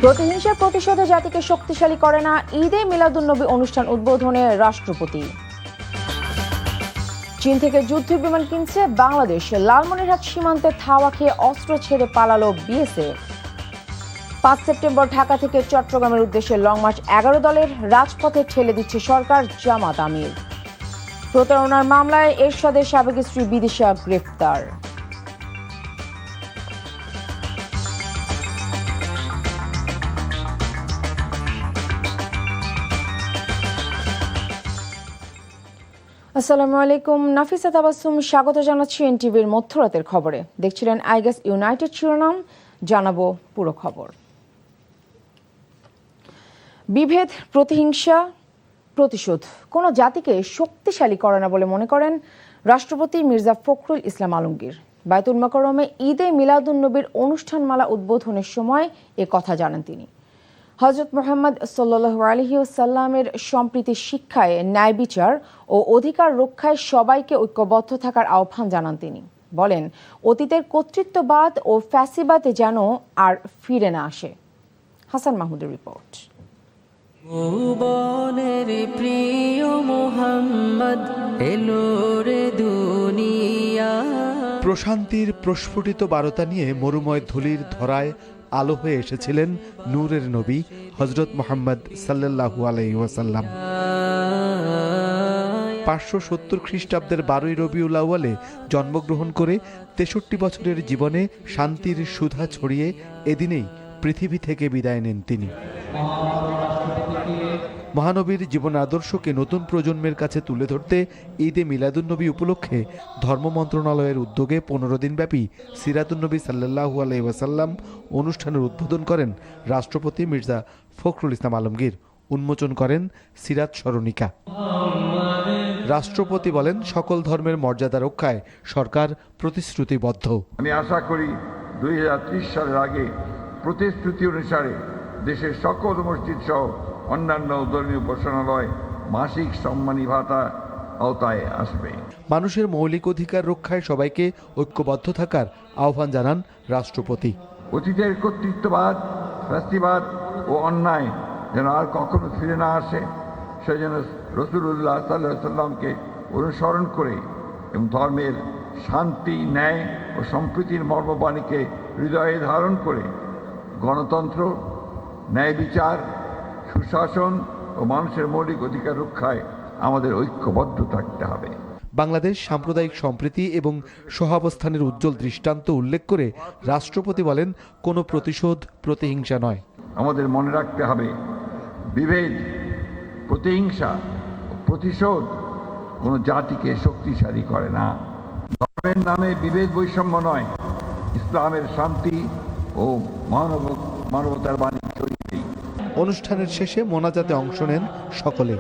প্রতিহিংসার প্রতিশোধে জাতিকে শক্তিশালী করে না, ঈদে মিলাদুন্নবী অনুষ্ঠান উদ্বোধনে রাষ্ট্রপতি। চীন থেকে যুদ্ধ বিমান কিনছে বাংলাদেশ, লালমনিরহাট সীমান্তে ধাওয়া খেয়ে অস্ত্র ছেড়ে পালালো বিএসএফ। 5 সেপ্টেম্বর ঢাকা থেকে চট্টগ্রামের উদ্দেশ্যে লং মার্চ 11 দলের রাজপথে ঠেলে দিচ্ছে সরকার, জামাত আমির। প্রতারণার মামলায় এরশাদের সাবেক স্ত্রী বিদিশা গ্রেফতার। আসসালামু আলাইকুম, নাফিসা তাবাসসুম স্বাগত জানাচ্ছি এনটিভির মধ্যরাতের খবরে। দেখছিলেন আইগাস ইউনাইটেড শিরোনাম, জানাবো পুরো খবর। বিভেদ, প্রতিহিংসা, প্রতিশোধ কোনো জাতিকে শক্তিশালী করে না বলে মনে করেন রাষ্ট্রপতি মির্জা ফখরুল ইসলাম আলমগীর। বায়তুল মোকাররমে ঈদে মিলাদুন্নবীর অনুষ্ঠানমালা উদ্বোধনের সময় এ কথা জানান তিনি। হযরত মুহাম্মদ সাল্লাল্লাহু আলাইহি ওয়াসাল্লামের সম্প্রীতি শিক্ষায়, ন্যায় বিচার ও অধিকার রক্ষায় সবাইকে ঐক্যবদ্ধ থাকার আহ্বান জানান তিনি। বলেন, অতীতের কর্তৃত্ববাদ ও ফ্যাসিবাদে যেন আর ফিরে না আসে। হাসান মাহমুদের রিপোর্ট। ভুবনের প্রিয় মুহাম্মদ এলো রে দুনিয়া। প্রশান্তির প্রস্ফুটিত বার্তা নিয়ে মরুময় ধুলির ধরায় আলো হয়ে এসেছিলেন নূরের নবী হযরত মুহাম্মদ সাল্লাল্লাহু আলাইহি ওয়াসাল্লাম। 570 খ্রিস্টাব্দের 12ই রবিউল আউয়ালে জন্মগ্রহণ করে 63 বছরের জীবনে শান্তির সুধা ছড়িয়ে এদিনেই পৃথিবী থেকে বিদায় নেন তিনি। মহানবীর জীবন আদর্শকে নতুন প্রজন্মের কাছে তুলে ধরতে ঈদে মিলাদুন্নবী উপলক্ষে ধর্ম মন্ত্রণালয়ের উদ্যোগে 15 দিনব্যাপী সিরাতুন্নবী সাল্লাল্লাহু আলাইহি ওয়াসাল্লাম অনুষ্ঠানের উদ্বোধন করেন রাষ্ট্রপতি মির্জা ফখরুল ইসলাম আলমগীর। উন্মোচন করেন সিরাত স্মরণিকা। রাষ্ট্রপতি বলেন, সকল ধর্মের মর্যাদা রক্ষায় সরকার প্রতিশ্রুতিবদ্ধ। আমি আশা করি 2030 সালের আগে প্রতিশ্রুতি অনুসারে দেশের সকল মসজিদ সহ অন্যান্য ধর্মীয় উপাসনালয় মাসিক সম্মানী ভাতা আওতায় আসবে। মানুষের মৌলিক অধিকার রক্ষায় সবাইকে ঐক্যবদ্ধ থাকার আহ্বান জানান রাষ্ট্রপতি। অতীতের কর্তৃত্ববাদ, ফ্যাসিবাদ ও অন্যায় যেন আর কখনো ফিরে না আসে, সেজন্য রাসূলুল্লাহ সাল্লাল্লাহু আলাইহি সাল্লামকে অনুসরণ করে এবং ধর্মের শান্তি, ন্যায় ও সম্প্রীতির মর্মবাণীকে হৃদয়ে ধারণ করে গণতন্ত্র, ন্যায় বিচার, সুশাসন ও মানুষের মৌলিক অধিকার রক্ষায় আমাদের ঐক্যবদ্ধ থাকতে হবে। বাংলাদেশ সাম্প্রদায়িক সম্প্রীতি এবং সহাবস্থানের উজ্জ্বল দৃষ্টান্ত উল্লেখ করে রাষ্ট্রপতি বলেন, কোনো প্রতিশোধ প্রতিহিংসা নয়। আমাদের মনে রাখতে হবে, বিভেদ, প্রতিহিংসা ও প্রতিশোধ কোনো জাতিকে শক্তিশালী করে না। ধর্মের নামে বিভেদ বৈষম্য নয়, ইসলামের শান্তি ও মানবতার বাণী ছড়িয়ে দিই। অনুষ্ঠানের শেষে মোনাজাতে অংশ নেন সকলে।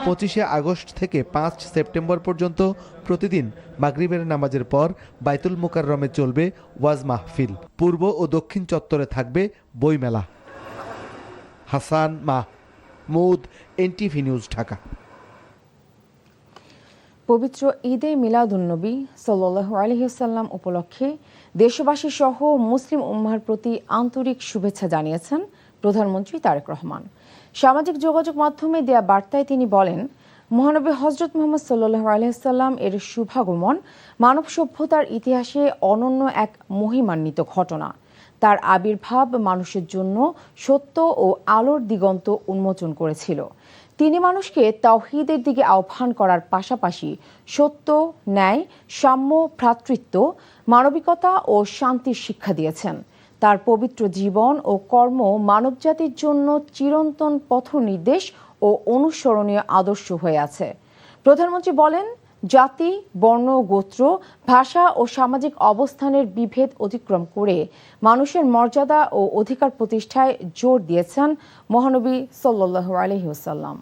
25শে আগস্ট থেকে 5 সেপ্টেম্বর পর্যন্ত প্রতিদিন মাগরিবের নামাজের পর বায়তুল মোকাররমে চলবে ওয়াজ মাহফিল। পূর্ব ও দক্ষিণ চত্বরে থাকবে বইমেলা। Hasan Mahmud, NTV news, Dhaka. পবিত্র ঈদে মিলাদুন্নবী সাল্লাল্লাহু আলাইহি ওয়াসাল্লাম উপলক্ষে দেশবাসী সহ মুসলিম উম্মাহর প্রতি আন্তরিক শুভেচ্ছা জানিয়েছেন প্রধানমন্ত্রী তারেক রহমান। সামাজিক যোগাযোগ মাধ্যমে দেয়া বার্তায় তিনি বলেন, মহানবী হযরত মুহাম্মদ সাল্লাল্লাহু আলাইহি ওয়াসাল্লাম এর শুভাগমন মানব সভ্যতার ইতিহাসে অনন্য এক মহিমান্বিত ঘটনা। তার আবির্ভাব মানুষের জন্য সত্য ও আলোর দিগন্ত উন্মোচন করেছিল। তিনি মানুষকে তাওহীদের দিকে আহ্বান করার পাশাপাশি সত্য, ন্যায়, সাম্য, ভ্রাতৃত্ব, মানবিকতা ও শান্তির শিক্ষা দিয়েছেন। তার পবিত্র জীবন ও কর্ম মানবজাতির জন্য চিরন্তন পথনির্দেশ ও অনুসরণীয় আদর্শ হয়ে আছে। প্রধানমন্ত্রী বলেন, জাতি, বর্ণ, গোত্র, ভাষা ও সামাজিক অবস্থানের বিভেদ অতিক্রম করে মানুষের মর্যাদা ও অধিকার প্রতিষ্ঠায় জোর দিয়েছেন মহানবী সাল্লাল্লাহু আলাইহি ওয়াসাল্লাম।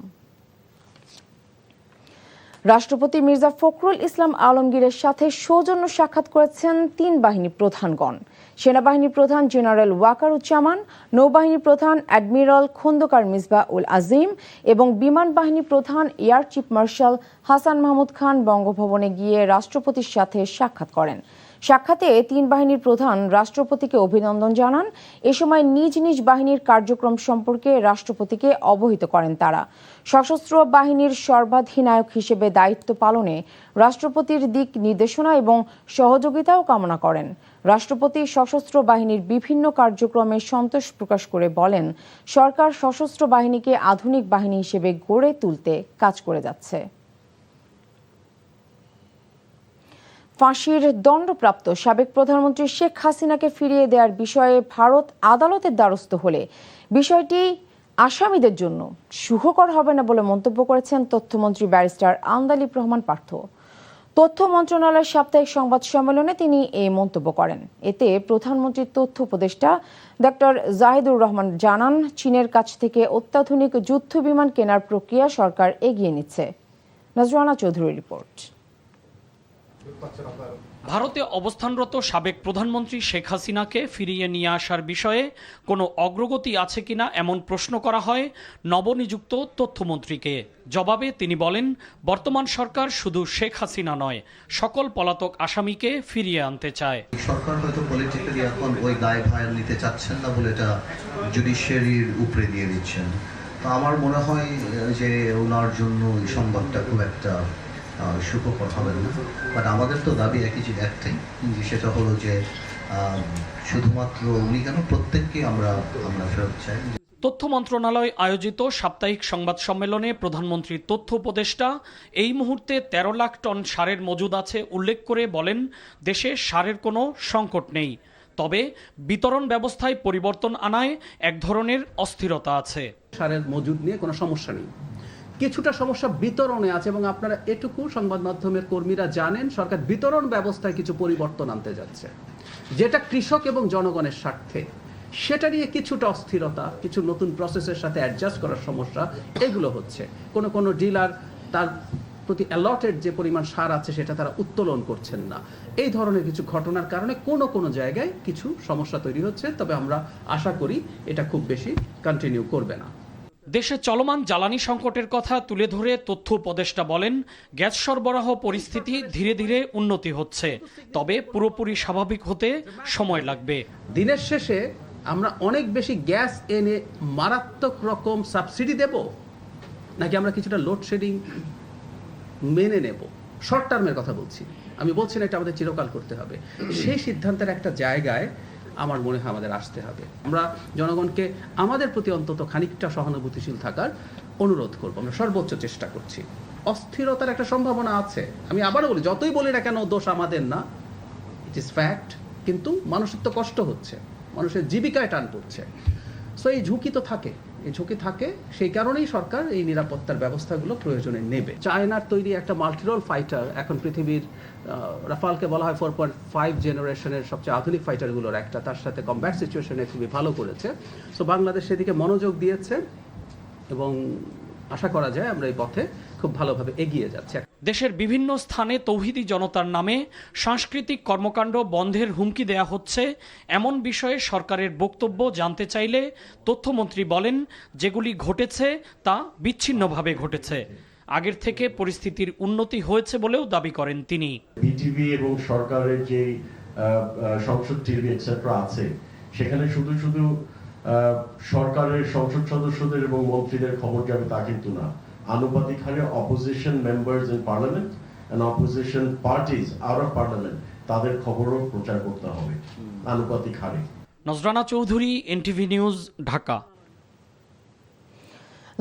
রাষ্ট্রপতি মির্জা ফখরুল ইসলাম আলমগীরের সাথে সৌজন্য সাক্ষাৎ করেছেন 3 বাহিনী প্রধানগণ। সেনাবাহিনী প্রধান জেনারেল ওয়াকারুজ্জামান, নৌবাহিনী প্রধান অ্যাডমিরাল খন্দকার মিসবাহ উল আজিম এবং বিমান বাহিনী প্রধান air chief marshal Hasan Mahmud Khan বঙ্গভবনে গিয়ে রাষ্ট্রপতির সাথে সাক্ষাৎ করেন। সাক্ষাতে তিন বাহিনীর প্রধান রাষ্ট্রপতিকে অভিনন্দন জানান। এ সময় নিজ নিজ বাহিনীর কার্যক্রম সম্পর্কে রাষ্ট্রপতিকে অবহিত করেন তারা। সশস্ত্র বাহিনীর সর্বাধিনায়ক হিসেবে দায়িত্ব পালনে রাষ্ট্রপতির দিক নির্দেশনা এবং সহযোগিতাও কামনা করেন। রাষ্ট্রপতি সশস্ত্র বাহিনীর বিভিন্ন কার্যক্রমে সন্তোষ প্রকাশ করে বলেন, সরকার সশস্ত্র বাহিনীকে আধুনিক বাহিনী হিসেবে গড়ে তুলতে কাজ করে যাচ্ছে। ফাঁসির দণ্ডপ্রাপ্ত সাবেক প্রধানমন্ত্রী শেখ হাসিনাকে ফিরিয়ে দেওয়ার বিষয়ে ভারত আদালতের দ্বারস্থ হলে বিষয়টি আসামিদের জন্য সুখকর হবে না বলে মন্তব্য করেছেন তথ্যমন্ত্রী ব্যারিস্টার আন্দালিব রহমান পার্থ। তথ্য মন্ত্রণালয়ের সাপ্তাহিক সংবাদ সম্মেলনে তিনি এই মন্তব্য করেন। এতে প্রধানমন্ত্রীর তথ্য উপদেষ্টা ডক্টর জাহিদুর রহমান জানান, চীনের কাছ থেকে অত্যাধুনিক যুদ্ধ বিমান কেনার প্রক্রিয়া সরকার এগিয়ে নিচ্ছে। নজরানা চৌধুরীর রিপোর্ট। ভারতে অবস্থানরত সাবেক প্রধানমন্ত্রী শেখ হাসিনাকে ফিরিয়ে নিয়ে আসার বিষয়ে কোনো অগ্রগতি আছে কিনা এমন প্রশ্ন করা হয় নবনিযুক্ত তথ্যমন্ত্রীকে। জবাবে তিনি বলেন, বর্তমান সরকার শুধু শেখ হাসিনা নয়, সকল পলাতক আসামিকে ফিরিয়ে আনতে চায়। সরকার হয়তো পলিটিক্যালি এখন ওই দায়ভার নিতে চাচ্ছেন না বলে এটা জুডিশিয়ারির উপরে দিয়ে দিচ্ছেন। তো আমার মনে হয় যে ওনার জন্য এই সংবাদটা খুব একটা সুখকর হবেন না। বাট আমাদের তো দাবি একটাই, সেটা হলো যে শুধুমাত্র উনি কেন, প্রত্যেককে আমরা ফেরত চাই। তথ্য মন্ত্রণালয় আয়োজিত সাপ্তাহিক সংবাদ সম্মেলনে প্রধানমন্ত্রীর তথ্য উপদেষ্টা এই মুহূর্তে 13 লাখ টন সারের মজুদ আছে উল্লেখ করে বলেন, দেশে সারের কোনো সংকট নেই, তবে বিতরণ ব্যবস্থায় পরিবর্তন আনায় এক ধরনের অস্থিরতা আছে। সারের মজুদ নিয়ে কোনো সমস্যা নেই, কিছুটা সমস্যা বিতরণে আছে এবং আপনারা এটুকু সংবাদ মাধ্যমের কর্মীরা জানেন, সরকার বিতরণ ব্যবস্থায় কিছু পরিবর্তন আনতে যাচ্ছে, যেটা কৃষক এবং জনগণের স্বার্থে। সেটা নিয়ে কিছুটা অস্থিরতা, কিছু নতুন প্রসেসের সাথে অ্যাডজাস্ট করার সমস্যা, এগুলো হচ্ছে। কোনো ডিলার তার প্রতি অ্যালটেড যে পরিমাণ সার আছে সেটা তারা উত্তোলন করছেন না। এই ধরনের কিছু ঘটনার কারণে কোনো জায়গায় কিছু সমস্যা তৈরি হচ্ছে, তবে আমরা আশা করি এটা খুব বেশি কন্টিনিউ করবে না। দেশে চলমান জ্বালানি সংকটের কথা তুলে ধরে তথ্য উপদেষ্টা বলেন, গ্যাস সরবরাহ পরিস্থিতি ধীরে ধীরে উন্নতি হচ্ছে, তবে পুরোপুরি স্বাভাবিক হতে সময় লাগবে। দিনের শেষে আমরা অনেক বেশি গ্যাস এনে মারাত্মক রকম সাবসিডি দেব, নাকি আমরা কিছুটা লোডশেডিং মেনে নেব? শর্ট টার্মের কথা বলছি, আমি বলছি না এটা আমাদের চিরকাল করতে হবে। সেই সিদ্ধান্তের একটা জায়গায় আমার মনে হয় আমাদের আসতে হবে। আমরা জনগণকে আমাদের প্রতি অন্তত খানিকটা সহানুভূতিশীল থাকার অনুরোধ করব। আমরা সর্বোচ্চ চেষ্টা করছি। অস্থিরতার একটা সম্ভাবনা আছে, আমি আবারও বলি, যতই বলি না কেন দোষ আমাদের না, ইট ইজ ফ্যাক্ট। কিন্তু মানুষের তো কষ্ট হচ্ছে, মানুষের জীবিকায় টান পড়ছে। সো এই ঝুঁকি তো থাকে, এই ঝুঁকি থাকে, সেই কারণেই সরকার এই নিরাপত্তার ব্যবস্থাগুলো প্রয়োজনে নেবে। চায়নার তৈরি একটা মাল্টিরোল ফাইটার এখন পৃথিবীর, রাফালকে বলা হয় 4.5 জেনারেশনের সবচেয়ে আধুনিক ফাইটারগুলোর একটা, তার সাথে কমব্যাট সিচুয়েশনে খুবই ভালো করেছে। সো বাংলাদেশ সেদিকে মনোযোগ দিয়েছে এবং আশা করা যায় আমরা এই পথে খুব ভালোভাবে এগিয়ে যাচ্ছি। দেশের বিভিন্ন স্থানে তৌহিদি জনতার নামে সাংস্কৃতিক কর্মকাণ্ড বন্ধের হুমকি দেয়া হচ্ছে, এমন বিষয়ে সরকারের বক্তব্য জানতে চাইলে তথ্যমন্ত্রী বলেন, যেগুলি ঘটেছে তা বিচ্ছিন্নভাবে ঘটেছে, আগের থেকে পরিস্থিতির উন্নতি হয়েছে বলেও দাবি করেন তিনি। বিটিভি এবং সরকারের যে সংসদ টিভি এটসেট্রা আছে, সেখানে শুধু সরকারের সংসদ সদস্যদের এবং মন্ত্রীদের খবর যাবে তা কিন্তু না। আনুপাতিক হারে opposition members in parliament and opposition parties out of parliament, তাদের খবরও প্রচার করতে হবে আনুপাতিক হারে। Nazrana Chowdhury, NTV news, Dhaka.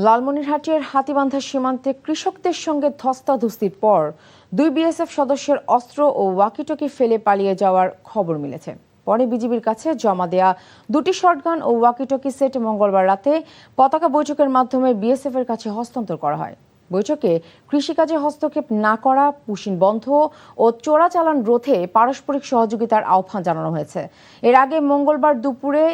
লালমনিরহাটের হাতীবান্ধা সীমান্তে কৃষকদের সঙ্গে ধস্তাধস্তির পর 2 বিএসএফ সদস্যের অস্ত্র ও ওয়াকিটকি ফেলে পালিয়ে যাওয়ার খবর মিলেছে। পরে বিজিবির কাছে জমা দেয়া 2টি শটগান ও ওয়াকিটকি সেট মঙ্গলবার রাতে পতাকা বৈঠকের মাধ্যমে বিএসএফ এর কাছে হস্তান্তর করা হয়। বৈঠকে কৃষিকাজে হস্তক্ষেপ না করা, পুশিন বন্ধ ও চোরাচালান রোধে পারস্পরিক সহযোগিতার আহ্বান জানানো হয়েছে। এর আগে মঙ্গলবার দুপুরে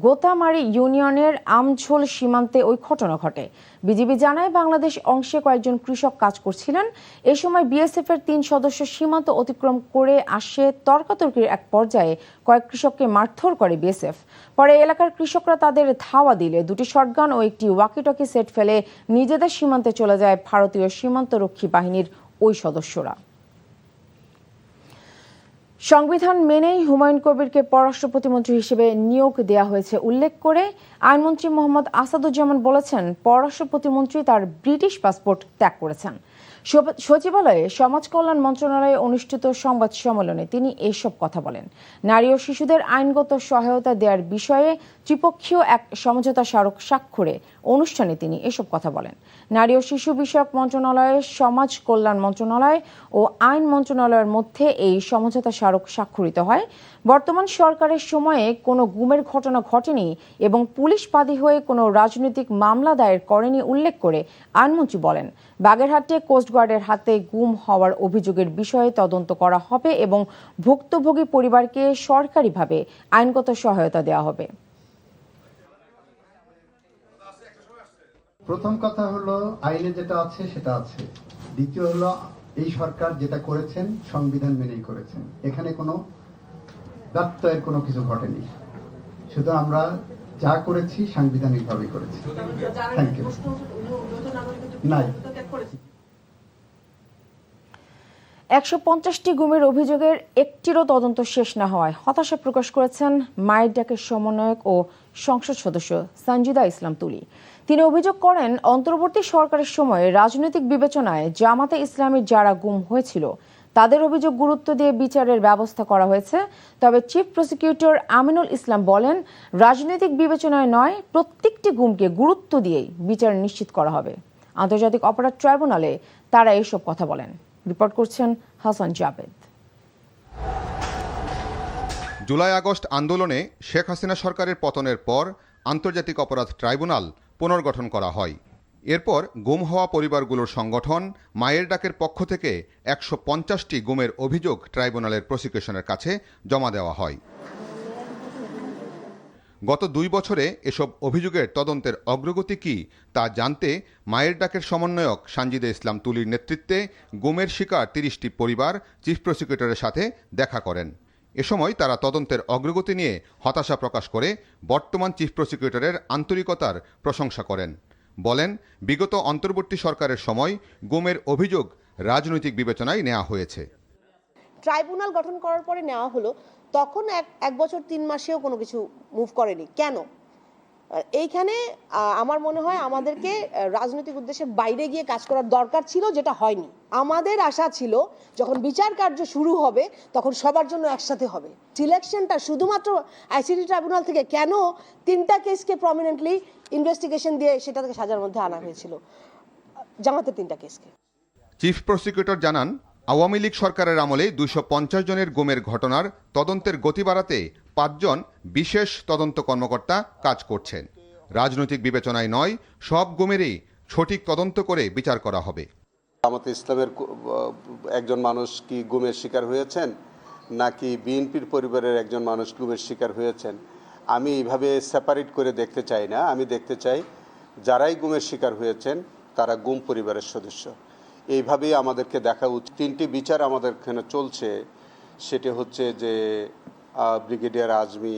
গোতামারি ইউনিয়নের আমঝোল সীমান্তে ওই ঘটনা ঘটে। বিজিবি জানায়, বাংলাদেশ অংশে কয়েকজন কৃষক কাজ করছিলেন। এ সময় বিএসএফ এর 3 সদস্য সীমান্ত অতিক্রম করে আসে। তর্কাতর্কির এক পর্যায়ে কয়েক কৃষককে মারধর করে বিএসএফ। পরে এলাকার কৃষকরা তাদের ধাওয়া দিলে 2টি শটগান ও একটি ওয়াকিটকি সেট ফেলে নিজেদের সীমান্তে চলে যায় ভারতীয় সীমান্তরক্ষী বাহিনীর ওই সদস্যরা। সংবিধান মেনেই হুমায়ুন কবিরকে পররাষ্ট্র প্রতিমন্ত্রী হিসেবে নিয়োগ দেওয়া হয়েছে উল্লেখ করে আইনমন্ত্রী মোহাম্মদ আসাদুজ্জামান বলেছেন, পররাষ্ট্র প্রতিমন্ত্রী তার ব্রিটিশ পাসপোর্ট ত্যাগ করেছেন। সচিবালয়ে সমাজ কল্যাণ মন্ত্রণালয়ে অনুষ্ঠিত সংবাদ সম্মেলনে তিনি এসব কথা বলেন। নারী ও শিশুদের আইনগত সহায়তা দেওয়ার বিষয়ে ত্রিপক্ষীয় এক সমঝোতা স্মারক স্বাক্ষরে অনুষ্ঠানে তিনি এসব কথা বলেন। নারী ও শিশু বিষয়ক মন্ত্রণালয়, সমাজ কল্যাণ মন্ত্রণালয় ও আইন মন্ত্রণালয়ের মধ্যে এই সমঝোতা স্মারক স্বাক্ষরিত হয়। বর্তমান সরকারের সময়ে কোনো গুমের ঘটনা ঘটেনি এবং পুলিশ বাদী হয়ে কোনো রাজনৈতিক মামলা দায়ের করেনি উল্লেখ করে আইনমন্ত্রী বলেন, বাগেরহাটে কোস্টগার্ডের হাতে গুম হওয়ার অভিযোগের বিষয়ে তদন্ত করা হবে এবং ভুক্তভোগী পরিবারকে সরকারিভাবে আইনগত সহায়তা দেওয়া হবে। প্রথম কথা হলো, আইনে যেটা আছে সেটা আছে। দ্বিতীয় হলো, এই সরকার যেটা করেছেন সংবিধান মেনেই করেছেন, এখানে কোনো ব্যত্যয়ের কোনো কিছু ঘটেনি। শুধু আমরা যা করেছি সাংবিধানিকভাবেই করেছি। Thank you. নাই, 150টি গুমের অভিযোগের একটিরও তদন্ত শেষ না হওয়ায় হতাশা প্রকাশ করেছেন মায়ের ডাকের সমন্বয়ক ও সংসদ সদস্য সানজিদা ইসলাম তুলি। তিনি অভিযোগ করেন, অন্তর্বর্তী সরকারের সময়ে রাজনৈতিক বিবেচনায় জামাতে ইসলামীর যারা গুম হয়েছিল তাদের অভিযোগ গুরুত্ব দিয়ে বিচারের ব্যবস্থা করা হয়েছে। তবে চিফ প্রসিকিউটর আমিনুল ইসলাম বলেন, রাজনৈতিক বিবেচনায় নয়, প্রত্যেকটি গুমকে গুরুত্ব দিয়েই বিচার নিশ্চিত করা হবে। আন্তর্জাতিক অপরাধ ট্রাইব্যুনালে তারা এসব কথা বলেন। রিপোর্ট করছেন হাসান জাবেদ। জুলাই আগস্ট আন্দোলনে শেখ হাসিনা সরকারের পতনের পর আন্তর্জাতিক অপরাধ ট্রাইব্যুনাল পুনর্গঠন করা হয়। এরপর গুম হওয়া পরিবারগুলোর সংগঠন মায়ের ডাকের পক্ষ থেকে 150টি গুমের অভিযোগ ট্রাইব্যুনালের প্রসিকিউশনের কাছে জমা দেওয়া হয়। গত 2 বছরে এসব অভিযোগের তদন্তের অগ্রগতি কী তা জানতে মায়ের ডাকের সমন্বয়ক সানজিদা ইসলাম তুলির নেতৃত্বে গুমের শিকার 30টি পরিবার চিফ প্রসিকিউটরের সাথে দেখা করেন। এ সময় তারা তদন্তের অগ্রগতি নিয়ে হতাশা প্রকাশ করে বর্তমান চিফ প্রসিকিউটরের আন্তরিকতার প্রশংসা করেন। বলেন, বিগত অন্তর্বর্তী সরকারের সময় গুমের অভিযোগ রাজনৈতিক বিবেচনায় নেওয়া হয়েছে। ট্রাইব্যুনাল গঠন করার পরে নেওয়া হলো, তখন এক বছর 3 মাসেও কোনো কিছু মুভ করেনি। কেন? এইখানে আমার মনে হয় আমাদেরকে রাজনৈতিক উদ্দেশ্যে বাইরে গিয়ে কাজ করার দরকার ছিল, যেটা হয়নি। আমাদের আশা ছিল যখন বিচার কার্য শুরু হবে তখন সবার জন্য একসাথে হবে। সিলেকশনটা শুধুমাত্র আইসিটি ট্রাইব্যুনাল থেকে কেন 3টা কেসকে প্রমিনেন্টলি ইনভেস্টিগেশন দিয়ে সেটাকে সাজার মধ্যে আনা হয়েছিল, জামাতের 3টা কেসকে। চিফ প্রসিকিউটর জানান, আওয়ামী লীগ সরকারের আমলে 250 জনের গুমের ঘটনার তদন্তের গতি বাড়াতে 5 জন বিশেষ তদন্ত কর্মকর্তা কাজ করছেন। রাজনৈতিক বিবেচনায় নয়, সব গুমেরই সঠিক তদন্ত করে বিচার করা হবে। জামাতে ইসলামের একজন মানুষ কি গুমের শিকার হয়েছেন, নাকি বিএনপির পরিবারের একজন মানুষ গুমের শিকার হয়েছেন, আমি এইভাবে সেপারেট করে দেখতে চাই না। আমি দেখতে চাই যারাই গুমের শিকার হয়েছেন তারা গুম পরিবারের সদস্য। এইভাবেই আমাদেরকে দেখা উচিত। 3টি বিচার আমাদের এখানে চলছে, সেটি হচ্ছে যে ব্রিগেডিয়ার আজমি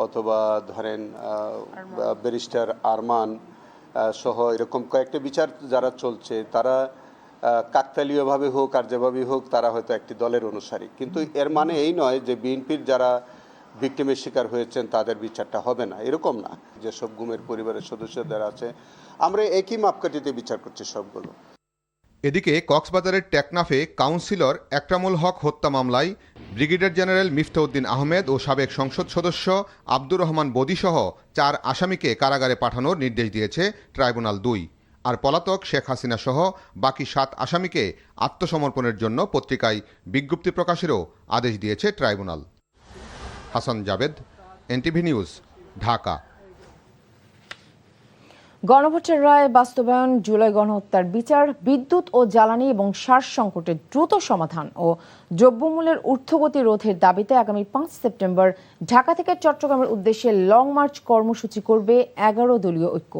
অথবা ধরেন ব্যারিস্টার আরমান সহ এরকম কয়েকটা বিচার যারা চলছে, তারা কাকতালীয়ভাবে হোক আর যেভাবেই হোক তারা হয়তো একটি দলের অনুসারী, কিন্তু এর মানে এই নয় যে বিএনপির যারা ভিকটিমের শিকার হয়েছেন তাদের বিচারটা হবে না, এরকম না। যেসব গুমের পরিবারের সদস্যদের আছে আমরা একই মাপকাঠিতে বিচার করছি সবগুলো। এদিকে কক্সবাজারের টেকনাফে কাউন্সিলর একরামুল হক হত্যা মামলায় ব্রিগেডিয়ার জেনারেল মিফতাউদ্দিন আহমেদ ও সাবেক সংসদ সদস্য আব্দুর রহমান বদিসহ 4 আসামিকে কারাগারে পাঠানোর নির্দেশ দিয়েছে ট্রাইব্যুনাল 2। আর পলাতক শেখ হাসিনা সহ বাকি 7 আসামিকে আত্মসমর্পণের জন্য পত্রিকায় বিজ্ঞপ্তি প্রকাশেরও আদেশ দিয়েছে tribunal. Hasan Jabed, NTV news, Dhaka. গণভোটের রায় বাস্তবায়ন, জুলাই গণহত্যার বিচার, বিদ্যুৎ ও জ্বালানি এবং সার সংকটের দ্রুত সমাধান ও দ্রব্যমূল্যের ঊর্ধ্বগতি রোধের দাবিতে আগামী 5 সেপ্টেম্বর ঢাকা থেকে চট্টগ্রামের উদ্দেশ্যে লং মার্চ কর্মসূচি করবে 11 দলীয় ঐক্য।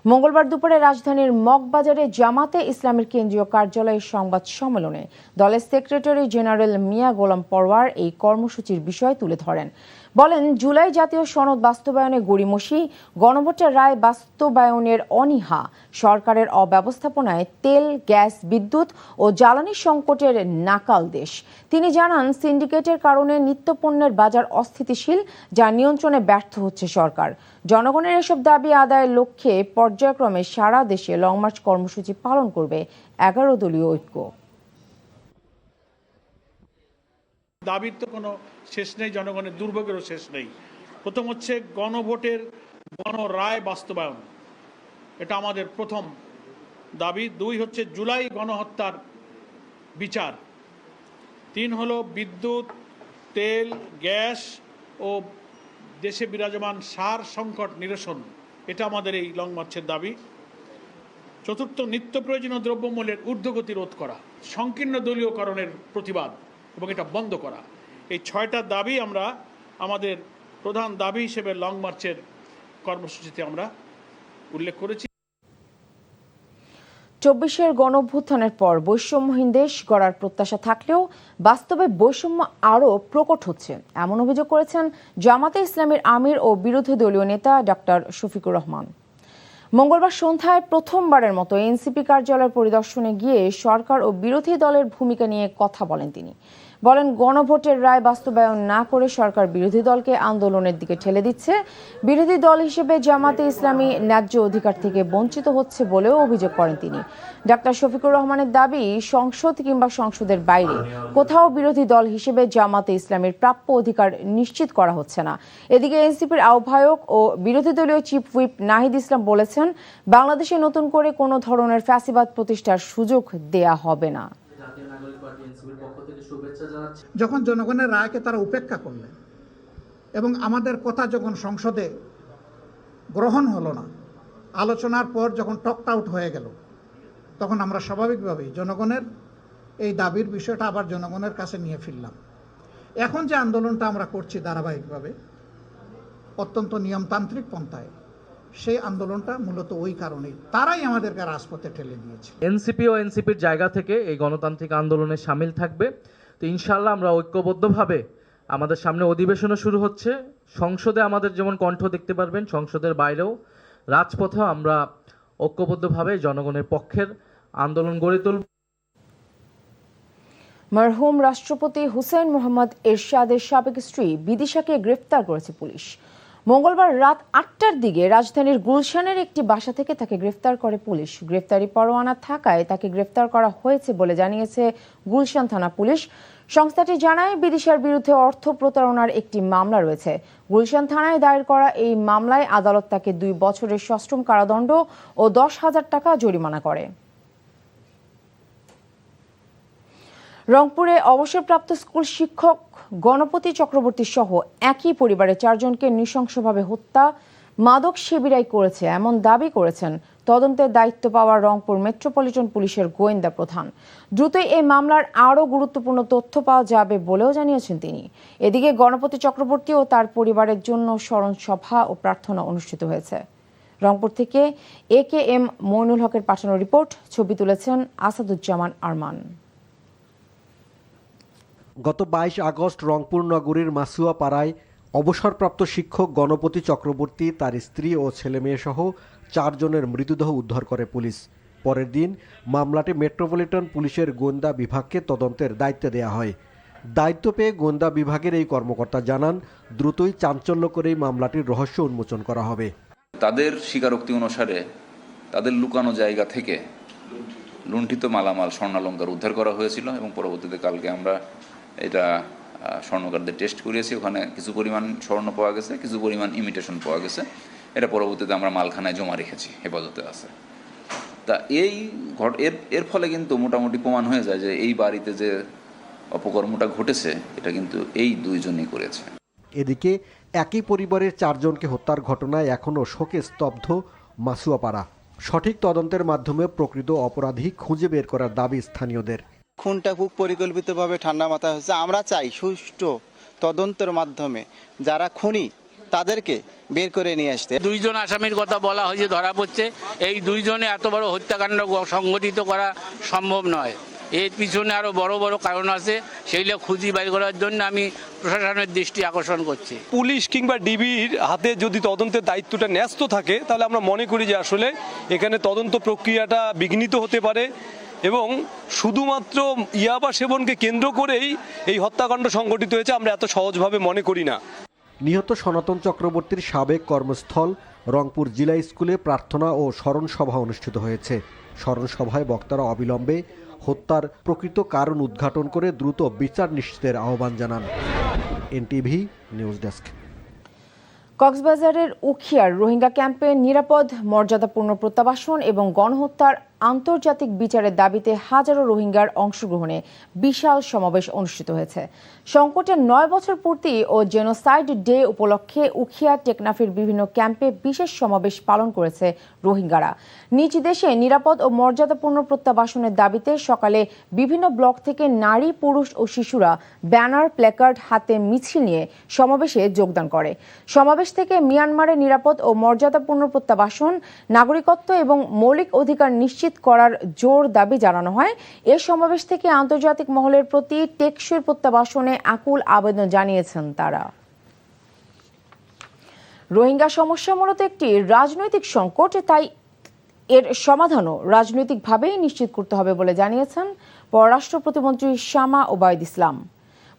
মঙ্গলবার দুপুরে রাজধানীর মগবাজারে জামাতে ইসলামের কেন্দ্রীয় কার্যালয়ের সংবাদ সম্মেলনে দলের সেক্রেটারি জেনারেল মিয়া গোলাম পরওয়ার এই কর্মসূচির বিষয় তুলে ধরেন। বলেন, জুলাই জাতীয় সনদ বাস্তবায়নে গড়িমসি, গণভোটের রায় বাস্তবায়নের অনীহা, সরকারের অব্যবস্থাপনায় তেল, গ্যাস, বিদ্যুৎ ও জ্বালানি সংকটের নাকাল দেশ। তিনি জানান, সিন্ডিকেটের কারণে নিত্যপণ্যের বাজার অস্থিতিশীল, যা নিয়ন্ত্রণে ব্যর্থ হচ্ছে সরকার। জনগণের এসব দাবি আদায়ের লক্ষ্যে পর্যায়ক্রমে সারা দেশে লং মার্চ কর্মসূচি পালন করবে 11 দলীয় ঐক্য। দাবির তো কোনো শেষ নেই, জনগণের দুর্ভোগেরও শেষ নেই। প্রথম হচ্ছে গণভোটের গণরায় বাস্তবায়ন, এটা আমাদের প্রথম দাবি। 2 হচ্ছে জুলাই গণহত্যার বিচার। 3 হলো বিদ্যুৎ, তেল, গ্যাস ও দেশে বিরাজমান সার সংকট নিরসন, এটা আমাদের এই লং মার্চের দাবি। 4র্থ, নিত্য প্রয়োজনীয় দ্রব্যমূল্যের ঊর্ধ্বগতি রোধ করা, সংকীর্ণ দলীয়করণের প্রতিবাদ এবং এটা বন্ধ করা। এই 6টা দাবি আমরা আমাদের প্রধান দাবি হিসেবে লং মার্চের কর্মসূচিতে আমরা উল্লেখ করেছি। 24-এর গণঅভ্যুত্থানের পর বৈষম্যহীন দেশ গড়ার প্রত্যাশা থাকলেও বাস্তবে বৈষম্য আরও প্রকট হচ্ছে, এমন অভিযোগ করেছেন জামাতে ইসলামীর আমির ও বিরোধী দলীয় নেতা ডক্টর শফিকুর রহমান। মঙ্গলবার সন্ধ্যায় প্রথমবারের মতো এনসিপি কার্যালয় পরিদর্শনে গিয়ে সরকার ও বিরোধী দলের ভূমিকা নিয়ে কথা বলেন তিনি। বলেন, গণভোটের রায় বাস্তবায়ন না করে সরকার বিরোধী দলকে আন্দোলনের দিকে ঠেলে দিচ্ছে। বিরোধী দল হিসেবে জামাতে ইসলামী ন্যায্য অধিকার থেকে বঞ্চিত হচ্ছে বলেও অভিযোগ করেন তিনি। ডাক্তার শফিকুর রহমানের দাবি, সংসদ কিংবা সংসদের বাইরে কোথাও বিরোধী দল হিসেবে জামাতে ইসলামীর প্রাপ্য অধিকার নিশ্চিত করা হচ্ছে না। এদিকে এনসিপির আহ্বায়ক ও বিরোধী দলীয় চিফ হুইপ নাহিদ ইসলাম বলেছেন, বাংলাদেশে নতুন করে কোনো ধরনের ফ্যাসিবাদ প্রতিষ্ঠার সুযোগ দেয়া হবে না। যখন জনগণের রায়কে তারা উপেক্ষা করলেন এবং আমাদের কথা যখন সংসদে গ্রহণ হলো না, আলোচনার পর যখন টকড আউট হয়ে গেল, তখন আমরা স্বাভাবিকভাবেই জনগণের এই দাবির বিষয়টা আবার জনগণের কাছে নিয়ে ফিরলাম। এখন যে আন্দোলনটা আমরা করছি ধারাবাহিকভাবে অত্যন্ত নিয়মতান্ত্রিক পন্থায়, সেই আন্দোলনটা মূলত ওই কারণেই তারাই আমাদেরকে রাজপথে ঠেলে দিয়েছে। এনসিপি ও এনসিপির জায়গা থেকে এই গণতান্ত্রিক আন্দোলনে সামিল থাকবে। তো ইনশাল্লাহ আমরা ঐক্যবদ্ধভাবে, আমাদের সামনে অধিবেশনও শুরু হচ্ছে, সংসদে আমাদের যেমন কণ্ঠ দেখতে পারবেন, সংসদের বাইরেও রাজপথেও আমরা ঐক্যবদ্ধভাবে জনগণের পক্ষের আন্দোলন গড়ে তুলব। মরহুম রাষ্ট্রপতি হুসেইন মোহাম্মদ এরশাদের সাবেক স্ত্রী বিদিশাকে গ্রেফতার করেছে পুলিশ। মঙ্গলবার রাত 8টার দিকে রাজধানীর গুলশানের একটি বাসা থেকে তাকে গ্রেফতার করে পুলিশ। গ্রেফতারি পরোয়ানা থাকায় তাকে গ্রেফতার করা হয়েছে বলে জানিয়েছে গুলশান থানা পুলিশ। সংস্থাটি জানায়, বিদিশার বিরুদ্ধে অর্থ প্রতারণার একটি মামলা রয়েছে। গুলশান থানায় দায়ের করা এই মামলায় আদালত তাকে 2 বছরের সশ্রম কারাদণ্ড ও 10,000 টাকা জরিমানা করে। রংপুরে অবসরপ্রাপ্ত স্কুল শিক্ষক গণপতি চক্রবর্তী সহ একই পরিবারের 4 জনকে নৃশংসভাবে হত্যা মাদক সেবীরাই করেছে, এমন দাবি করেছেন তদন্তের দায়িত্ব পাওয়া রংপুর মেট্রোপলিটন পুলিশের গোয়েন্দা প্রধান। দ্রুতই এই মামলার আরও গুরুত্বপূর্ণ তথ্য পাওয়া যাবে বলেও জানিয়েছেন তিনি। এদিকে গণপতি চক্রবর্তী ও তার পরিবারের জন্য স্মরণ সভা ও প্রার্থনা অনুষ্ঠিত হয়েছে। রংপুর থেকে AKM মইনুল হকের পাঠানো রিপোর্ট, ছবি তুলেছেন আসাদুজ্জামান আরমান। গত 22 আগস্ট রংপুর নগরীর মাসুয়াপাড়ায় অবসরপ্রাপ্ত শিক্ষক গণপতি চক্রবর্তী, তার স্ত্রী ও ছেলেমেয়ে সহ 4 জনের মৃতদেহ উদ্ধার করে পুলিশ। পরের দিন মামলাটি মেট্রোপলিটন পুলিশের গোয়েন্দা বিভাগকে তদন্তের দায়িত্ব দেওয়া হয়। দায়িত্ব পেয়ে গোয়েন্দা বিভাগের এই কর্মকর্তা জানান, দ্রুতই চাঞ্চল্যকর এই মামলাটির রহস্য উন্মোচন করা হবে। তাদের স্বীকারোক্তি অনুসারে তাদের লুকানো জায়গা থেকে লুণ্ঠিত মালামাল, স্বর্ণালঙ্কার উদ্ধার করা হয়েছিল এবং পরবর্তীতে কালকে আমরা এটা স্বর্ণকারদের টেস্ট করিয়েছি। ওখানে কিছু পরিমাণ স্বর্ণ পাওয়া গেছে, কিছু পরিমাণ ইমিটেশন পাওয়া গেছে। এটা পরবর্তীতে আমরা মালখানায় জমা রেখেছি, হেফাজতে আছে। তা এর ফলে কিন্তু মোটামুটি প্রমাণ হয়ে যায় যে এই বাড়িতে যে অপকর্মটা ঘটেছে এটা কিন্তু এই 2 জনই করেছে। এদিকে একই পরিবারের 4 জনকে হত্যার ঘটনায় এখনও শোকে স্তব্ধ মাসুয়াপাড়া। সঠিক তদন্তের মাধ্যমে প্রকৃত অপরাধী খুঁজে বের করার দাবি স্থানীয়দের। খুনটা খুব পরিকল্পিতভাবে ঠান্ডা মাথায় হয়েছে। আমরা চাই সুষ্ঠু তদন্তের মাধ্যমে যারা খুনি তাদেরকে বের করে নিয়ে আসতে। 2 জন আসামির কথা বলা হয়েছে, ধরা পড়ছে। এই 2 জনে এত বড় হত্যাকাণ্ড সংগঠিত করা সম্ভব নয়। এর পিছনে আরও বড় বড় কারণ আছে, সেইগুলো খুঁজি বাইর করার জন্য আমি প্রশাসনের দৃষ্টি আকর্ষণ করছি। পুলিশ কিংবা ডিবির হাতে যদি তদন্তের দায়িত্বটা ন্যস্ত থাকে, তাহলে আমরা মনে করি যে আসলে এখানে তদন্ত প্রক্রিয়াটা বিঘ্নিত হতে পারে এবং শুধুমাত্র ইয়াবা সেবনকে কেন্দ্র করেই এই হত্যাকাণ্ড সংঘটিত হয়েছে আমরা এত সহজভাবে মনে করি না। নিহত সনাতন চক্রবর্তীর সাবেক কর্মস্থল রংপুর জিলা স্কুলে প্রার্থনা ও স্মরণ সভা অনুষ্ঠিত হয়েছে। স্মরণ সভায় বক্তারা অবিলম্বে হত্যার প্রকৃত কারণ উদ্ঘাটন করে দ্রুত বিচার নিশ্চিতের আহ্বান জানান। NTV news desk. কক্সবাজারের উখিয়ার রোহিঙ্গা ক্যাম্পে নিরাপদ মর্যাদাপূর্ণ প্রত্যাবাসন এবং গণহত্যার আন্তর্জাতিক বিচারের দাবিতে হাজারো রোহিঙ্গার অংশগ্রহণে বিশাল সমাবেশ অনুষ্ঠিত হয়েছে। সংকটের ৯ বছর পূর্তি ও জেনোসাইড ডে উপলক্ষে উখিয়া টেকনাফের বিভিন্ন ক্যাম্পে বিশেষ সমাবেশ পালন করেছে রোহিঙ্গারা। নিজ দেশে নিরাপদ ও মর্যাদাপূর্ণ প্রত্যাবাসনের দাবিতে সকালে বিভিন্ন ব্লক থেকে নারী, পুরুষ ও শিশুরা ব্যানার, প্ল্যাকার্ড হাতে মিছিল নিয়ে সমাবেশে যোগদান করে। সমাবেশ থেকে মিয়ানমারের নিরাপদ ও মর্যাদাপূর্ণ প্রত্যাবাসন, নাগরিকত্ব এবং মৌলিক অধিকার নিশ্চিত করার জোর দাবি জানানো হয়। এ সমাবেশ থেকে আন্তর্জাতিক মহলের প্রতি টেকসই প্রত্যাবাসনে আকুল আবেদন জানিয়েছেন তারা। রোহিঙ্গা সমস্যা মূলত একটি রাজনৈতিক সংকট, তাই এর সমাধানও রাজনৈতিকভাবেই নিশ্চিত করতে হবে বলে জানিয়েছেন পররাষ্ট্র প্রতিমন্ত্রী শামা ওবায়দ ইসলাম।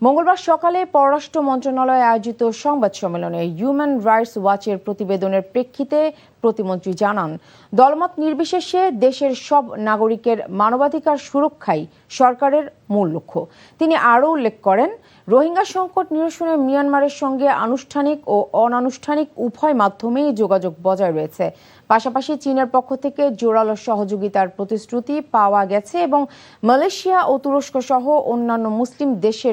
মঙ্গলবার সকালে পররাষ্ট্র মন্ত্রণালয়ে আয়োজিত সংবাদ সম্মেলনে হিউম্যান রাইটস ওয়াচের প্রতিবেদনের প্রেক্ষিতে প্রতিমন্ত্রী জানান, দলমত নির্বিশেষে দেশের সব নাগরিকের মানবাধিকার সুরক্ষাই সরকারের মূল লক্ষ্য। তিনি আরও উল্লেখ করেন, রোহিঙ্গা সংকট নিরসনে মিয়ানমারের সঙ্গে আনুষ্ঠানিক ও অনানুষ্ঠানিক উভয় মাধ্যমেই যোগাযোগ বজায় রয়েছে। পাশাপাশি চীনের পক্ষ থেকে জোরালো সহযোগিতার প্রতিশ্রুতি পাওয়া গেছে এবং মালয়েশিয়া ও তুরস্ক সহ অন্যান্য মুসলিম দেশকে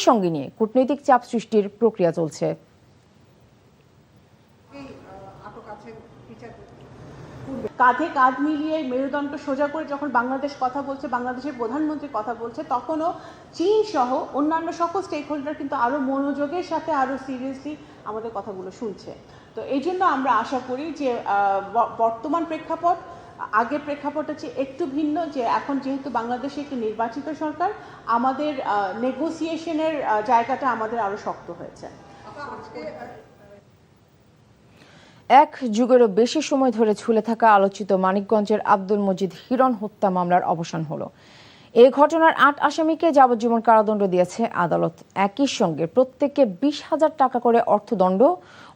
সঙ্গে নিয়ে কূটনৈতিক চাপ সৃষ্টির প্রক্রিয়া চলছে। কাঁধে কাঁধ মিলিয়ে মেরুদণ্ড সোজা করে যখন বাংলাদেশ কথা বলছে, বাংলাদেশের প্রধানমন্ত্রী কথা বলছে, তখনও চীন সহ অন্যান্য সকল স্টেক হোল্ডার কিন্তু আরও মনোযোগের সাথে আরও সিরিয়াসলি আমাদের কথাগুলো শুনছে। তো এই জন্য আমরা আশা করি যে বর্তমান প্রেক্ষাপট আগের প্রেক্ষাপট হচ্ছে একটু ভিন্ন, যে এখন যেহেতু বাংলাদেশে একটি নির্বাচিত সরকার, আমাদের নেগোসিয়েশনের জায়গাটা আমাদের আরও শক্ত হয়েছে। এক যুগেরও বেশি সময় ধরে ঝুলে থাকা আলোচিত মানিকগঞ্জের আব্দুল মজিদ হিরণ হত্যা মামলার অবসান হলো। এই ঘটনার ৮ আসামিকে যাবজ্জীবন কারাদণ্ড দিয়েছে আদালত। একই সঙ্গে প্রত্যেককে ২০,০০০ টাকা করে অর্থদণ্ড,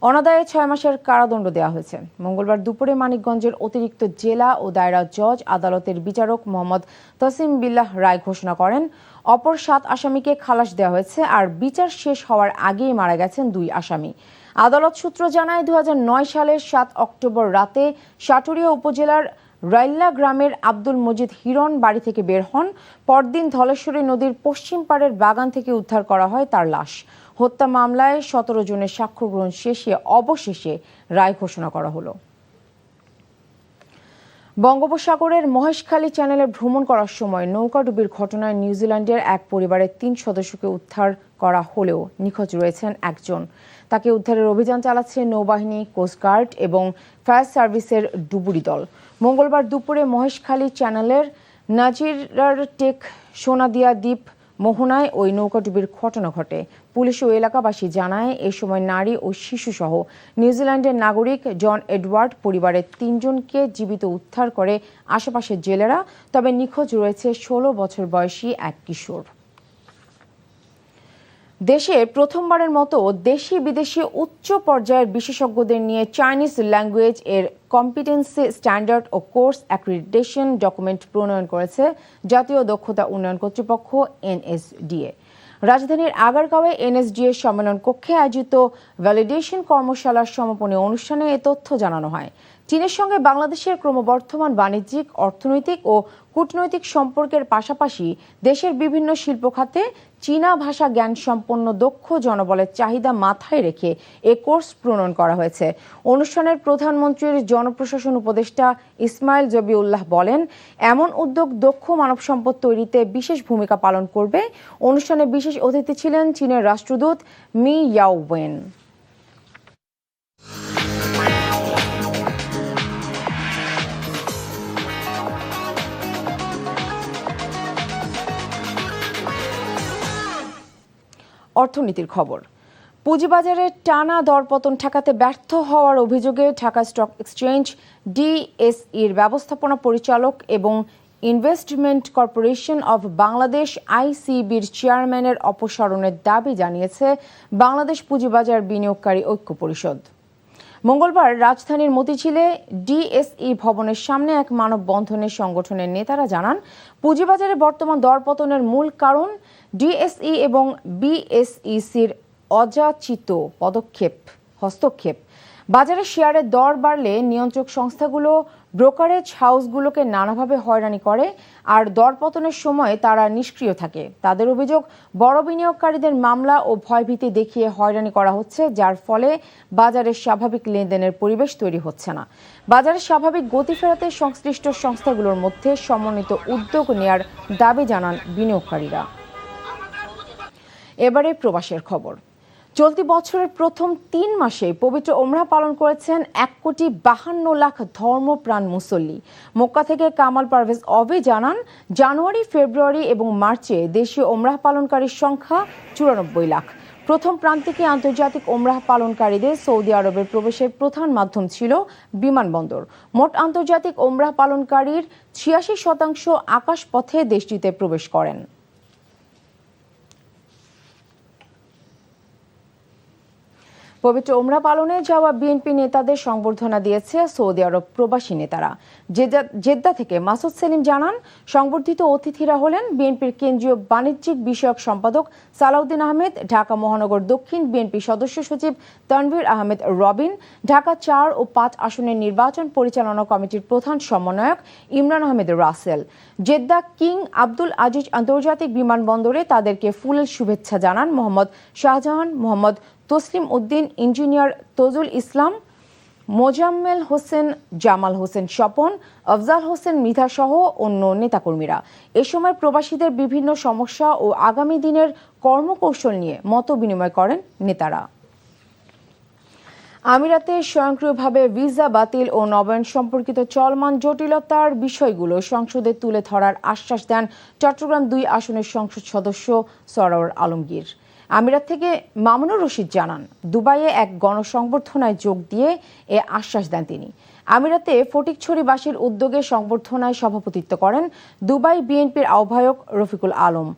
অনাদায়ে ৬ মাসের কারাদণ্ড দেওয়া হয়েছে। মঙ্গলবার দুপুরে মানিকগঞ্জের অতিরিক্ত জেলা ও দায়রা জজ আদালতের বিচারক মোহাম্মদ তসিম বিল্লাহ রায় ঘোষণা করেন, অপর ৭ আসামিকে খালাস দেওয়া হয়েছে, আর বিচার শেষ হওয়ার আগেই মারা গেছেন ২ আসামি। আদালত সূত্র জানায়, ২০০৯ সালের ৭ অক্টোবর রাতে সাটুরিয়া উপজেলার রাইল্লা গ্রামের আব্দুল মজিদ হিরণ বাড়ি থেকে বের হন। পরদিন ধলেশ্বরী নদীর পশ্চিম পাড়ের বাগান থেকে উদ্ধার করা হয় তার লাশ। হত্যা মামলায় ১৭ জনের সাক্ষ্য গ্রহণ শেষে অবশেষে রায় ঘোষণা করা হলো। বঙ্গোপসাগরের মহেশখালী চ্যানেলে ভ্রমণ করার সময় নৌকাডুবির ঘটনায় নিউজিল্যান্ডের এক পরিবারের ৩ সদস্যকে উদ্ধার করা হলেও নিখোঁজ রয়েছেন একজন। তাকে উদ্ধারের অভিযান চালাচ্ছে নৌবাহিনী, কোস্টগার্ড এবং ফায়ার সার্ভিসের ডুবুরি দল। মঙ্গলবার দুপুরে মহেশখালী চ্যানেলের নাজিরার টেক সোনাদিয়া দ্বীপ মোহনায় ওই নৌকাডুবির ঘটনা ঘটে। পুলিশ ও এলাকাবাসী জানায়, এ সময় নারী ও শিশুসহ নিউজিল্যান্ডের নাগরিক জন এডওয়ার্ড পরিবারের ৩ জনকে জীবিত উদ্ধার করে আশেপাশের জেলেরা। তবে নিখোঁজ রয়েছে ১৬ বছর বয়সী এক কিশোর। দেশে প্রথমবারের মতো দেশি বিদেশি উচ্চ পর্যায়ের বিশেষজ্ঞদের নিয়ে চাইনিজ ল্যাঙ্গুয়েজ এর কম্পিটেন্সি স্ট্যান্ডার্ড ও কোর্স অ্যাক্রিডিটেশন ডকুমেন্ট প্রণয়ন করেছে জাতীয় দক্ষতা উন্নয়ন কর্তৃপক্ষ এনএসডিএ। রাজধানীর আগারগাঁওয়ে এনএসডিএ সম্মেলন কক্ষে আয়োজিত ভ্যালিডেশন কর্মশালার সমাপনী অনুষ্ঠানে এ তথ্য জানানো হয়। চীনের সঙ্গে বাংলাদেশের ক্রমবর্ধমান বাণিজ্যিক, অর্থনৈতিক ও কূটনৈতিক সম্পর্কের পাশাপাশি দেশের বিভিন্ন শিল্প খাতে চীনা ভাষা জ্ঞান সম্পন্ন দক্ষ জনবলের চাহিদা মাথায় রেখে এ কোর্স প্রণয়ন করা হয়েছে। অনুষ্ঠানের প্রধানমন্ত্রীর জনপ্রশাসন উপদেষ্টা ইসমাইল জবিউল্লাহ বলেন, এমন উদ্যোগ দক্ষ মানব সম্পদ তৈরিতে বিশেষ ভূমিকা পালন করবে। অনুষ্ঠানে বিশেষ অতিথি ছিলেন চীনের রাষ্ট্রদূত মি ইয়াওওয়েন। অর্থনীতির খবর। পুঁজিবাজারে টানা দরপতন ঠেকাতে ব্যর্থ হওয়ার অভিযোগে ঢাকা স্টক এক্সচেঞ্জ ডিএসইর ব্যবস্থাপনা পরিচালক এবং ইনভেস্টমেন্ট কর্পোরেশন অব বাংলাদেশ আইসিবির চেয়ারম্যানের অপসারণের দাবি জানিয়েছে বাংলাদেশ পুঁজিবাজার বিনিয়োগকারী ঐক্য পরিষদ। মঙ্গলবার রাজধানীর মতিঝিলে ডিএসই ভবনের সামনে এক মানববন্ধনে সংগঠনের নেতারা জানান, পুঁজিবাজারে বর্তমান দরপতনের মূল কারণ ডিএসই এবং বিএসইসির অযাচিত হস্তক্ষেপ। বাজারে শেয়ারের দর বাড়লে নিয়ন্ত্রক সংস্থাগুলো ব্রোকারেজ হাউসগুলোকে নানাভাবে হয়রানি করে, আর দরপতনের সময় তারা নিষ্ক্রিয় থাকে। তাদের অভিযোগ, বড় বিনিয়োগকারীদের মামলা ও ভয়ভীতি দেখিয়ে হয়রানি করা হচ্ছে, যার ফলে বাজারের স্বাভাবিক লেনদেনের পরিবেশ তৈরি হচ্ছে না। বাজারের স্বাভাবিক গতি ফেরাতে সংশ্লিষ্ট সংস্থাগুলোর মধ্যে সমন্বিত উদ্যোগ নেয়ার দাবি জানান বিনিয়োগকারীরা। এবারে প্রবাসের খবর। চলতি বছরের প্রথম 3 মাসে পবিত্র ওমরাহ পালন করেছেন 1,52,00,000 ধর্মপ্রাণ মুসল্লি। মক্কা থেকে কামাল পারভেজ অভি জানান, জানুয়ারি, ফেব্রুয়ারি এবং মার্চে দেশীয় ওমরাহ পালনকারীর সংখ্যা 94 লাখ। প্রথম প্রান্তিকে আন্তর্জাতিক ওমরাহ পালনকারীদের সৌদি আরবের প্রবেশের প্রধান মাধ্যম ছিল বিমানবন্দর। মোট আন্তর্জাতিক ওমরাহ পালনকারীর 86% আকাশপথে দেশটিতে প্রবেশ করেন। পবিত্র ওমরাহ পালনে যাওয়া বিএনপি নেতাদের সংবর্ধনা দিয়েছে সৌদি আরব প্রবাসী নেতারা। জেদ্দা থেকে মাসুদ সেলিম জানান, সংবর্ধিত অতিথিরা হলেন বিএনপির কেন্দ্রীয় বাণিজ্যিক বিষয়ক সম্পাদক সালাউদ্দিন আহমেদ, ঢাকা মহানগর দক্ষিণ বিএনপি সদস্য সচিব তানভীর আহমেদ রবিন, ঢাকা 4 ও 5 আসনের নির্বাচন পরিচালনা কমিটির প্রধান সমন্বয়ক ইমরান আহমেদ রাসেল। জেদ্দা কিং আব্দুল আজিজ আন্তর্জাতিক বিমানবন্দরে তাদেরকে ফুলের শুভেচ্ছা জানান মোহাম্মদ শাহজাহান, মোহাম্মদ তসলিম উদ্দিন, ইঞ্জিনিয়ার তজুল ইসলাম, মোজাম্মেল হোসেন, জামাল হোসেন স্বপন, আফজাল হোসেন মৃধা সহ অন্য নেতাকর্মীরা। এ সময় প্রবাসীদের বিভিন্ন সমস্যা ও আগামী দিনের কর্মকৌশল নিয়ে মত বিনিময় করেন নেতারা। আমিরাতে স্বয়ংক্রিয়ভাবে ভিসা বাতিল ও নবায়ন সম্পর্কিত চলমান জটিলতার বিষয়গুলো সংসদে তুলে ধরার আশ্বাস দেন চট্টগ্রাম 2 আসনের সংসদ সদস্য সরওয়ার আলমগীর। আমিরাত থেকে মামুনুর রশিদ জানান, দুবাইয়ে এক গণসংবর্ধনায় যোগ দিয়ে এ আশ্বাস দেন তিনি। আমিরাতে ফটিকছড়িবাসীর উদ্যোগে সংবর্ধনায় সভাপতিত্ব করেন দুবাই বিএনপির আহ্বায়ক রফিকুল আলম।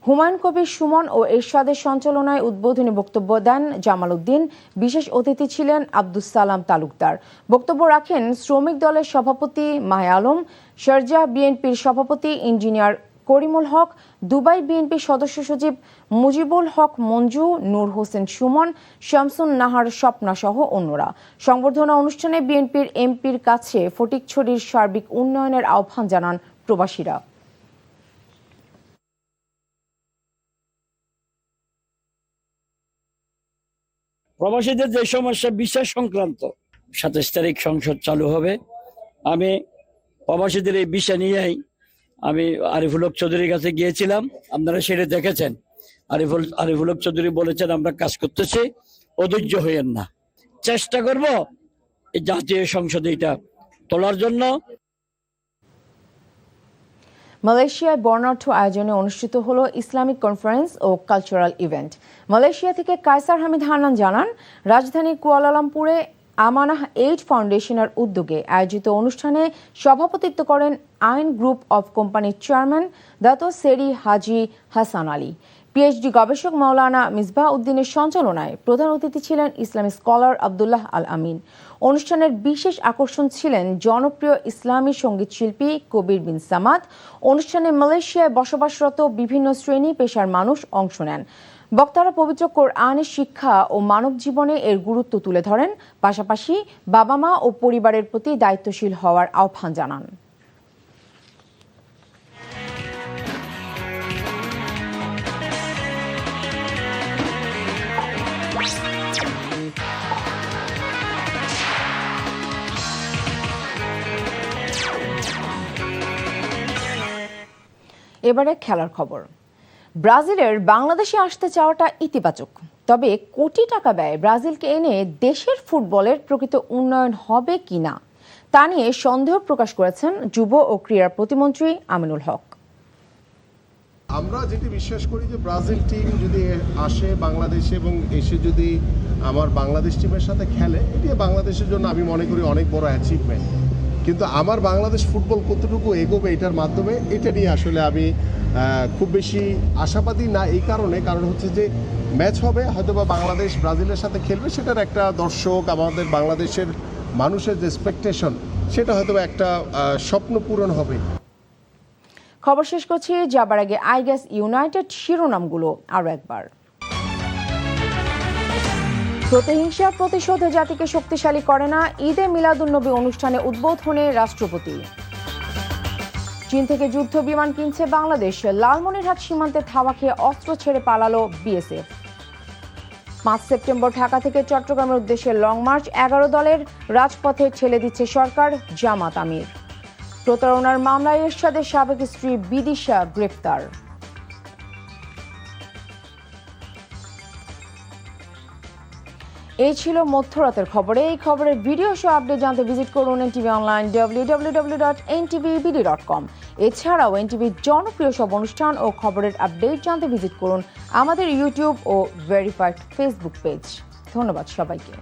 হুমায়ুন কবির সুমন ও এরশাদের সঞ্চালনায় উদ্বোধনী বক্তব্য দেন জামাল উদ্দিন। বিশেষ অতিথি ছিলেন আব্দুস সালাম তালুকদার। বক্তব্য রাখেন শ্রমিক দলের সভাপতি মাহে আলম, শারজাহ বিএনপির সভাপতি ইঞ্জিনিয়ার করিমুল হক, দুবাই বিএনপির সদস্য সচিব মুজিবুল হক মঞ্জু, নূর হোসেন সুমন, শামসুন নাহার স্বপ্না সহ অন্যরা। সংবর্ধনা অনুষ্ঠানে বিএনপির এমপির কাছে ফটিকছড়ির সার্বিক উন্নয়নের আহ্বান জানান প্রবাসীরা। প্রবাসীদের যে সমস্যা বিচার সংক্রান্ত 27 তারিখ সংসদ চালু হবে। আমি প্রবাসীদের এই বিষয় নিয়েই আমি আরিফুল হক চৌধুরীর কাছে গিয়েছিলাম, আপনারা সেটা দেখেছেন। আরিফুল হক চৌধুরী বলেছেন, আমরা কাজ করতেছি, অধৈর্য হইয়েন না, চেষ্টা করব এই জাতীয় সংসদে এটা তোলার জন্য। মালয়েশিয়ায় বর্ণাঢ্য আয়োজনে অনুষ্ঠিত হলো ইসলামিক কনফারেন্স ও কালচারাল ইভেন্ট। মালয়েশিয়া থেকে কায়সার হামিদ হান্নান জানান, রাজধানী কুয়ালালামপুরে আমানাহ 8 ফাউন্ডেশনের উদ্যোগে আয়োজিত অনুষ্ঠানে সভাপতিত্ব করেন আইন গ্রুপ অব কোম্পানির চেয়ারম্যান দাতো সেরি হাজি হাসান আলী। পিএইচডি গবেষক মাওলানা মিসবাহ উদ্দিনের সঞ্চালনায় প্রধান অতিথি ছিলেন ইসলামী স্কলার আব্দুল্লাহ আল আমিন। অনুষ্ঠানের বিশেষ আকর্ষণ ছিলেন জনপ্রিয় ইসলামী সঙ্গীত শিল্পী কবির বিন সামাদ। অনুষ্ঠানে মালয়েশিয়ায় বসবাসরত বিভিন্ন শ্রেণী পেশার মানুষ অংশ নেন। বক্তারা পবিত্র কোরআনের শিক্ষা ও মানব জীবনে এর গুরুত্ব তুলে ধরেন, পাশাপাশি বাবা মা ও পরিবারের প্রতি দায়িত্বশীল হওয়ার আহ্বান জানান। এবারে খেলার খবর। ব্রাজিলের বাংলাদেশে আসতে চাওয়াটা ইতিবাচক, তবে কোটি টাকা ব্যয়ে ব্রাজিলকে এনে দেশের ফুটবলের প্রকৃত উন্নয়ন হবে কিনা তা নিয়ে সন্দেহ প্রকাশ করেছেন যুব ও ক্রীড়া প্রতিমন্ত্রী আমিনুল হক। আমরা যেটি বিশ্বাস করি যে ব্রাজিল টিম যদি আসে বাংলাদেশে এবং এসে যদি আমার বাংলাদেশ টিমের সাথে খেলে, এটি বাংলাদেশের জন্য আমি মনে করি অনেক বড় অ্যাচিভমেন্ট। কিন্তু আমার বাংলাদেশ ফুটবল কতটুকু এগোবে এটার মাধ্যমে, এটা নিয়ে আসলে আমি খুব বেশি আশাবাদী না। এই কারণ হচ্ছে যে ম্যাচ হবে, হয়তোবা বাংলাদেশ ব্রাজিলের সাথে খেলবে, সেটার একটা দর্শক, আমাদের বাংলাদেশের মানুষের যে এক্সপেকটেশন, সেটা হয়তোবা একটা স্বপ্ন পূরণ হবে। খবর শেষ করছি, যাবার আগে আইগ্যাস ইউনাইটেড শিরোনামগুলো আরও একবার। প্রতিহিংসা প্রতিশোধ জাতিকে শক্তিশালী করে না, ঈদে মিলাদুন্নবী অনুষ্ঠানে উদ্বোধনে রাষ্ট্রপতি। চীন থেকে যুদ্ধ বিমান কিনছে বাংলাদেশ, লালমনিরহাট সীমান্তে ধাওয়া খেয়ে অস্ত্র ছেড়ে পালালো বিএসএফ। 5 সেপ্টেম্বর ঢাকা থেকে চট্টগ্রামের উদ্দেশ্যে লং মার্চ, 11 দলের রাজপথে ঠেলে দিচ্ছে সরকার, জামাত আমির। প্রতারণার মামলায় এরশাদের সাবেক স্ত্রী বিদিশা গ্রেফতার। এই ছিল মধ্যরাতের খবরে। এই খবরের ভিডিও শো আপডেট জানতে ভিজিট করুন এনটিভি অনলাইন www.ntvbd.com। এছাড়াও এনটিভির জনপ্রিয় সব অনুষ্ঠান ও খবরের আপডেট জানতে ভিজিট করুন আমাদের ইউটিউব ও ভেরিফাইড ফেসবুক পেজ। ধন্যবাদ সবাইকে।